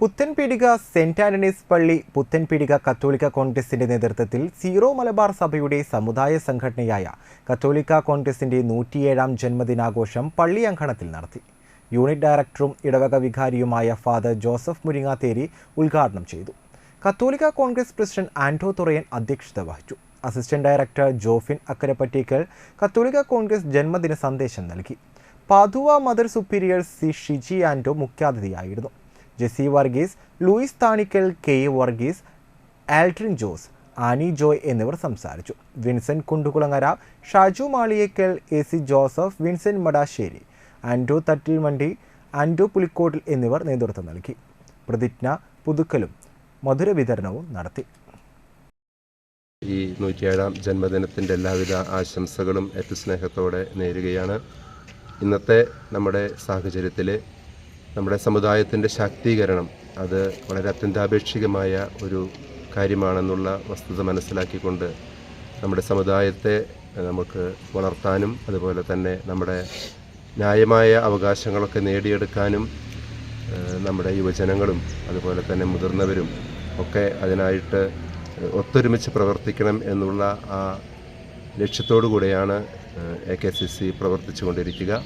Puthenpeedika saint Antony's പള്ളി പുത്തൻപീടിക കത്തോലിക്ക കോൺഗ്രസിന്റെ നേതൃത്വത്തിൽ സീറോ മലബാർ സഭയുടെ സമുദായ സംഘടനയായ കത്തോലിക്ക കോൺഗ്രസിന്റെ 107ാം ജന്മദിനാഘോഷം പള്ളി അങ്കണത്തിൽ നടത്തി. യൂണിറ്റ് ഡയറക്ടറും ഇടവക വികാരിയുമായ ഫാദർ ജോസഫ് മുരിങ്ങാത്തേരി ഉദ്ഘാടനം ചെയ്തു. കത്തോലിക്ക കോൺഗ്രസ് പ്രസിഡന്റ് ആന്റോ തുറയൻ അധ്യക്ഷത വഹിച്ചു. അസിസ്റ്റന്റ് ഡയറക്ടർ ജോഫിൻ അക്കരപ്പറ്റേക്കൽ കത്തോലിക്ക കോൺഗ്രസ് ജന്മദിന സന്ദേശം നൽകി. Padua mother superior C Shiji Anto മുഖ്യാതിഥിയായിരുന്നു. ജെസി വർഗീസ്, ലൂയിസ് താണിക്കൽ, കെ വർഗീസ്, ആൽട്രിൻ ജോസ്, ആനി ജോയ് എന്നിവർ സംസാരിച്ചു. വിൻസെന്റ് കുണ്ടുകുളങ്ങര, ഷാജു മാളിയേക്കൽ, എ സി ജോസഫ്, വിൻസെന്റ് മടാശ്ശേരി, ആൻഡ്രൂ തട്ടിൽമണ്ടി, ആൻഡ്രൂ പുലിക്കോട്ടിൽ എന്നിവർ നേതൃത്വം നൽകി. പ്രതിജ്ഞ പുതുക്കലും മധുര വിതരണവും നടത്തി. ഈ 107ാം ജന്മദിനത്തിൻ്റെ എല്ലാവിധ ആശംസകളും ഏറ്റവും സ്നേഹത്തോടെ നേരുകയാണ്. ഇന്നത്തെ നമ്മുടെ സാഹചര്യത്തിൽ നമ്മുടെ സമുദായത്തിൻ്റെ ശാക്തീകരണം അത് വളരെ അത്യന്താപേക്ഷികമായ ഒരു കാര്യമാണെന്നുള്ള വസ്തുത മനസ്സിലാക്കിക്കൊണ്ട് നമ്മുടെ സമുദായത്തെ നമുക്ക് വളർത്താനും അതുപോലെ തന്നെ നമ്മുടെ ന്യായമായ അവകാശങ്ങളൊക്കെ നേടിയെടുക്കാനും നമ്മുടെ യുവജനങ്ങളും അതുപോലെ തന്നെ മുതിർന്നവരും ഒക്കെ അതിനായിട്ട് ഒത്തൊരുമിച്ച് പ്രവർത്തിക്കണം എന്നുള്ള ആ ലക്ഷ്യത്തോടു കൂടെയാണ് AKCC പ്രവർത്തിച്ചു കൊണ്ടിരിക്കുക.